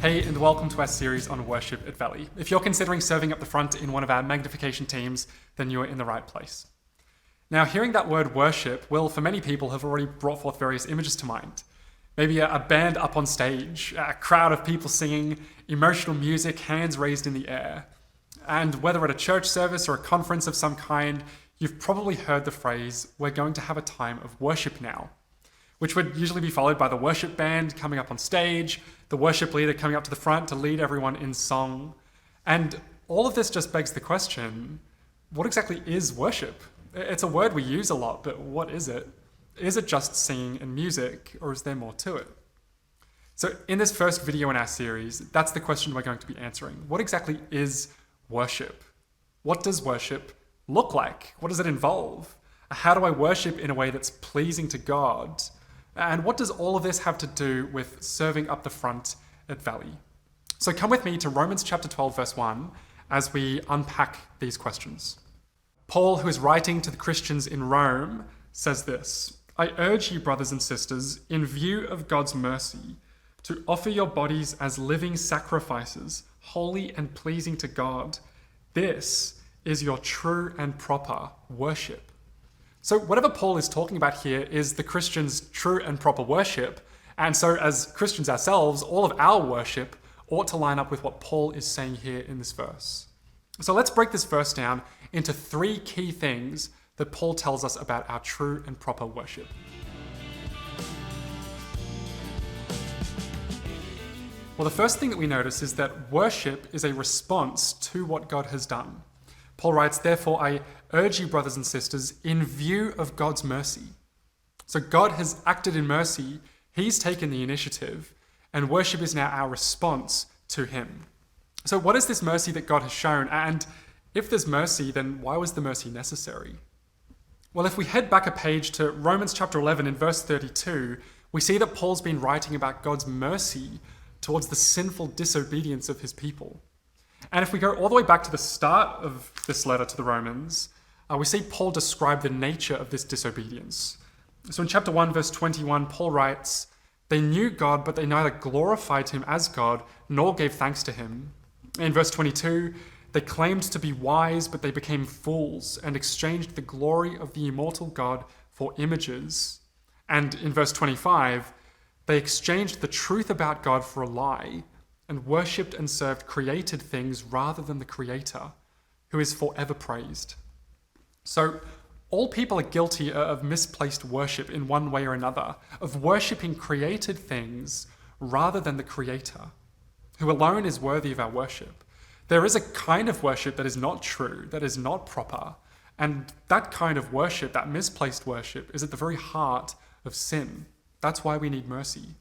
Hey, and welcome to our series on worship at Valley. If you're considering serving up the front in one of our magnification teams, then you're in the right place. Now, hearing that word worship will, for many people, have already brought forth various images to mind. Maybe a band up on stage, a crowd of people singing, emotional music, hands raised in the air. And whether at a church service or a conference of some kind, you've probably heard the phrase, "We're going to have a time of worship now," which would usually be followed by the worship band coming up on stage, the worship leader coming up to the front to lead everyone in song. And all of this just begs the question, what exactly is worship? It's a word we use a lot, but what is it? Is it just singing and music, or is there more to it? So in this first video in our series, that's the question we're going to be answering. What exactly is worship? What does worship look like? What does it involve? How do I worship in a way that's pleasing to God? And what does all of this have to do with serving up the front at Valley? So come with me to Romans chapter 12, verse 1, as we unpack these questions. Paul, who is writing to the Christians in Rome, says this: "I urge you, brothers and sisters, in view of God's mercy, to offer your bodies as living sacrifices, holy and pleasing to God. This is your true and proper worship." So whatever Paul is talking about here is the Christians' true and proper worship. And so as Christians ourselves, all of our worship ought to line up with what Paul is saying here in this verse. So let's break this verse down into three key things that Paul tells us about our true and proper worship. Well, the first thing that we notice is that worship is a response to what God has done. Paul writes, "Therefore, I urge you, brothers and sisters, in view of God's mercy." So God has acted in mercy, he's taken the initiative, and worship is now our response to him. So what is this mercy that God has shown? And if there's mercy, then why was the mercy necessary? Well, if we head back a page to Romans chapter 11 in verse 32, we see that Paul's been writing about God's mercy towards the sinful disobedience of his people. And if we go all the way back to the start of this letter to the Romans, we see Paul describe the nature of this disobedience. So in chapter 1, verse 21, Paul writes, "They knew God, but they neither glorified him as God, nor gave thanks to him." In verse 22, "They claimed to be wise, but they became fools, and exchanged the glory of the immortal God for images." And in verse 25, "They exchanged the truth about God for a lie, and worshipped and served created things rather than the Creator, who is forever praised." So all people are guilty of misplaced worship in one way or another, of worshipping created things rather than the Creator, who alone is worthy of our worship. There is a kind of worship that is not true, that is not proper, and that kind of worship, that misplaced worship, is at the very heart of sin. That's why we need mercy.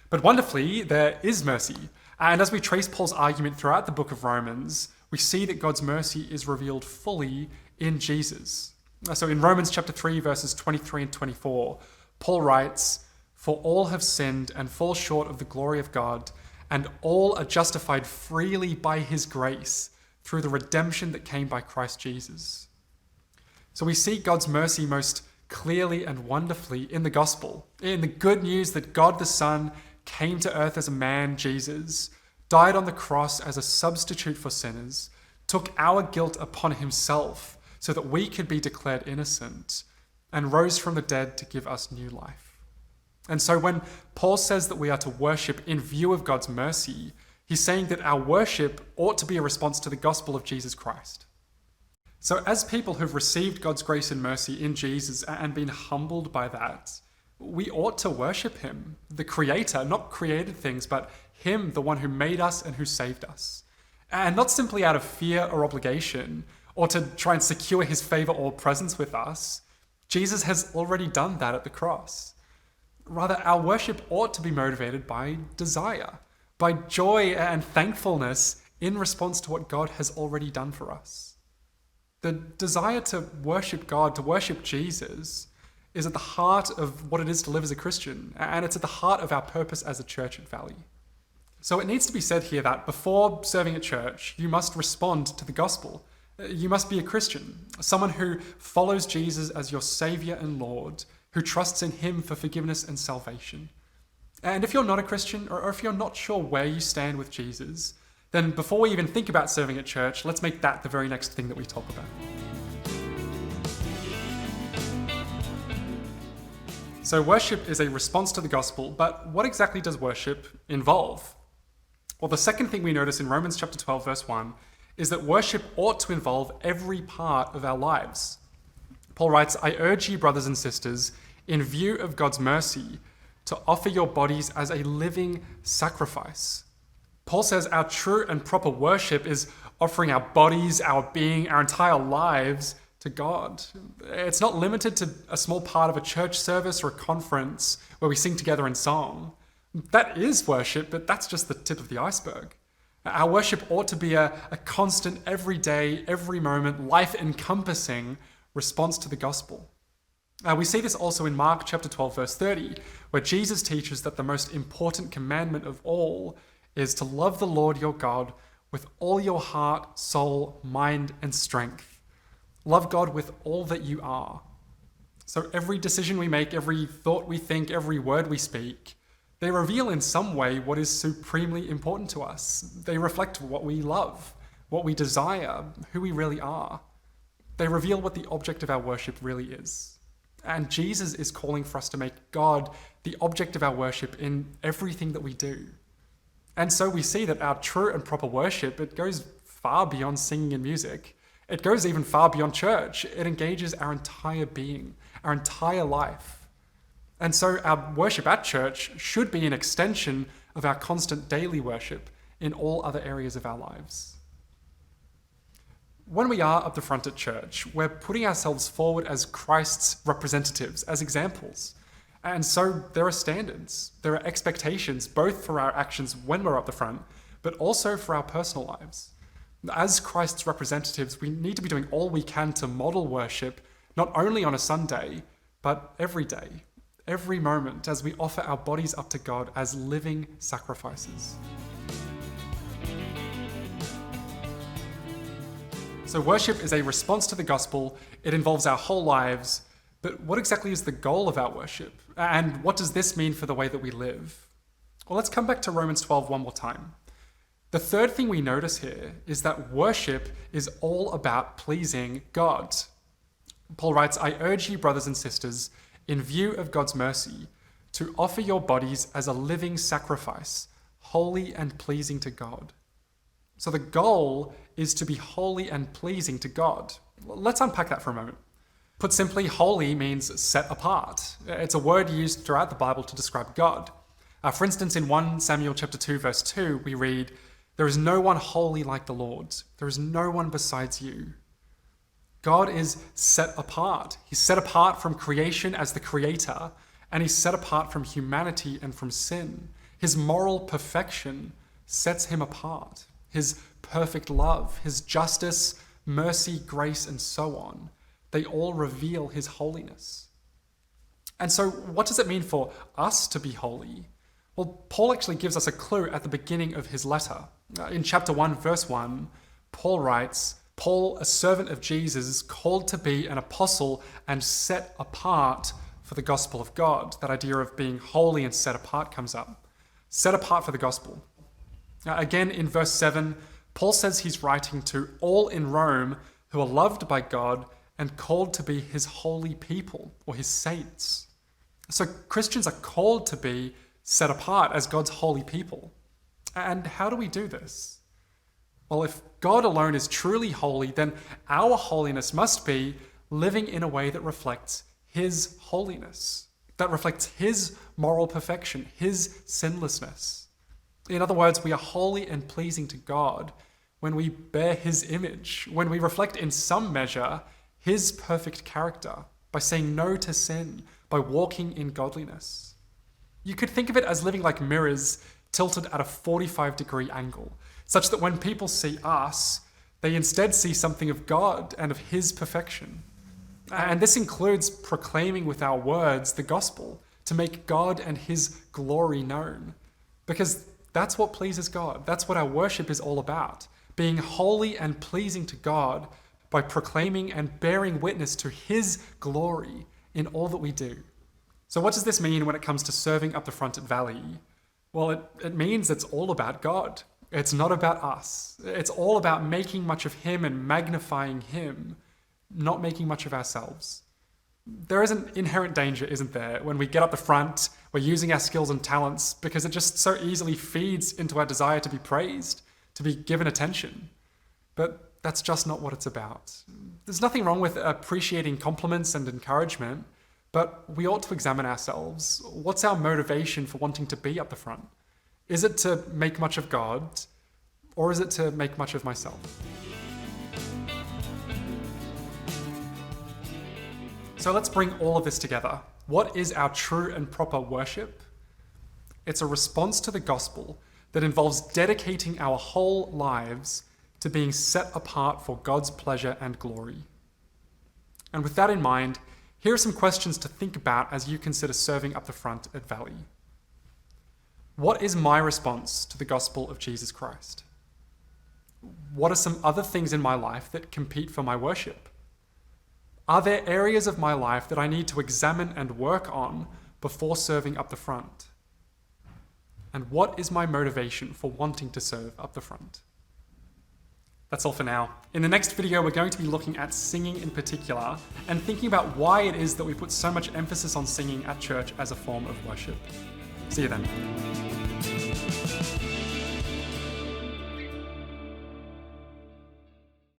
But wonderfully, there is mercy. And as we trace Paul's argument throughout the book of Romans, we see that God's mercy is revealed fully in Jesus. So in Romans chapter 3, verses 23 and 24, Paul writes, "For all have sinned and fall short of the glory of God, and all are justified freely by his grace through the redemption that came by Christ Jesus." So we see God's mercy most clearly and wonderfully in the gospel, in the good news that God the Son came to earth as a man, Jesus, died on the cross as a substitute for sinners, took our guilt upon himself so that we could be declared innocent, and rose from the dead to give us new life. And so when Paul says that we are to worship in view of God's mercy, he's saying that our worship ought to be a response to the gospel of Jesus Christ. So as people who've received God's grace and mercy in Jesus and been humbled by that, we ought to worship him, the Creator, not created things, but him, the one who made us and who saved us. And not simply out of fear or obligation, or to try and secure his favor or presence with us. Jesus has already done that at the cross. Rather, our worship ought to be motivated by desire, by joy and thankfulness in response to what God has already done for us. The desire to worship God, to worship Jesus, is at the heart of what it is to live as a Christian, and it's at the heart of our purpose as a church at Valley. So it needs to be said here that before serving at church, you must respond to the gospel. You must be a Christian, someone who follows Jesus as your Savior and Lord, who trusts in him for forgiveness and salvation. And if you're not a Christian, or if you're not sure where you stand with Jesus, then before we even think about serving at church, let's make that the very next thing that we talk about. So worship is a response to the gospel, but what exactly does worship involve? Well, the second thing we notice in Romans chapter 12, verse 1, is that worship ought to involve every part of our lives. Paul writes, "I urge you, brothers and sisters, in view of God's mercy, to offer your bodies as a living sacrifice." Paul says our true and proper worship is offering our bodies, our being, our entire lives to God. It's not limited to a small part of a church service or a conference where we sing together in song. That is worship, but that's just the tip of the iceberg. Our worship ought to be a constant, every day, every moment, life-encompassing response to the gospel. We see this also in Mark chapter 12, verse 30, where Jesus teaches that the most important commandment of all is to love the Lord your God with all your heart, soul, mind, and strength. Love God with all that you are. So every decision we make, every thought we think, every word we speak, they reveal in some way what is supremely important to us. They reflect what we love, what we desire, who we really are. They reveal what the object of our worship really is. And Jesus is calling for us to make God the object of our worship in everything that we do. And so we see that our true and proper worship, it goes far beyond singing and music. It goes even far beyond church. It engages our entire being, our entire life. And so our worship at church should be an extension of our constant daily worship in all other areas of our lives. When we are up the front at church, we're putting ourselves forward as Christ's representatives, as examples. And so there are standards, there are expectations, both for our actions when we're up the front, but also for our personal lives. As Christ's representatives, we need to be doing all we can to model worship, not only on a Sunday, but every day, every moment, as we offer our bodies up to God as living sacrifices. So worship is a response to the gospel. It involves our whole lives. But what exactly is the goal of our worship? And what does this mean for the way that we live? Well, let's come back to Romans 12 one more time. The third thing we notice here is that worship is all about pleasing God. Paul writes, "I urge you, brothers and sisters, in view of God's mercy, to offer your bodies as a living sacrifice, holy and pleasing to God." So the goal is to be holy and pleasing to God. Let's unpack that for a moment. Put simply, holy means set apart. It's a word used throughout the Bible to describe God. For instance, in 1 Samuel chapter 2, verse 2, we read, "There is no one holy like the Lord. There is no one besides you." God is set apart. He's set apart from creation as the creator, and he's set apart from humanity and from sin. His moral perfection sets him apart. His perfect love, his justice, mercy, grace, and so on, they all reveal his holiness. And so what does it mean for us to be holy? Well, Paul actually gives us a clue at the beginning of his letter. In chapter 1, verse 1, Paul writes, "Paul, a servant of Jesus, called to be an apostle and set apart for the gospel of God." That idea of being holy and set apart comes up. Set apart for the gospel. Again, in verse 7, Paul says he's writing to all in Rome who are loved by God and called to be his holy people, or his saints. So Christians are called to be set apart as God's holy people. And how do we do this? Well, if God alone is truly holy, then our holiness must be living in a way that reflects his holiness, that reflects his moral perfection, his sinlessness. In other words, we are holy and pleasing to God when we bear his image, when we reflect in some measure his perfect character by saying no to sin, by walking in godliness. You could think of it as living like mirrors tilted at a 45-degree angle, such that when people see us, they instead see something of God and of his perfection. And this includes proclaiming with our words the gospel to make God and his glory known, because that's what pleases God. That's what our worship is all about, being holy and pleasing to God by proclaiming and bearing witness to his glory in all that we do. So what does this mean when it comes to serving up the front at Valley? Well, it means it's all about God. It's not about us. It's all about making much of Him and magnifying Him, not making much of ourselves. There is an inherent danger, isn't there, when we get up the front, we're using our skills and talents because it just so easily feeds into our desire to be praised, to be given attention. But that's just not what it's about. There's nothing wrong with appreciating compliments and encouragement, but we ought to examine ourselves. What's our motivation for wanting to be up the front? Is it to make much of God, or is it to make much of myself? So let's bring all of this together. What is our true and proper worship? It's a response to the gospel that involves dedicating our whole lives to being set apart for God's pleasure and glory. And with that in mind, here are some questions to think about as you consider serving up the front at Valley. What is my response to the gospel of Jesus Christ? What are some other things in my life that compete for my worship? Are there areas of my life that I need to examine and work on before serving up the front? And what is my motivation for wanting to serve up the front? That's all for now. In the next video, we're going to be looking at singing in particular and thinking about why it is that we put so much emphasis on singing at church as a form of worship. See you then.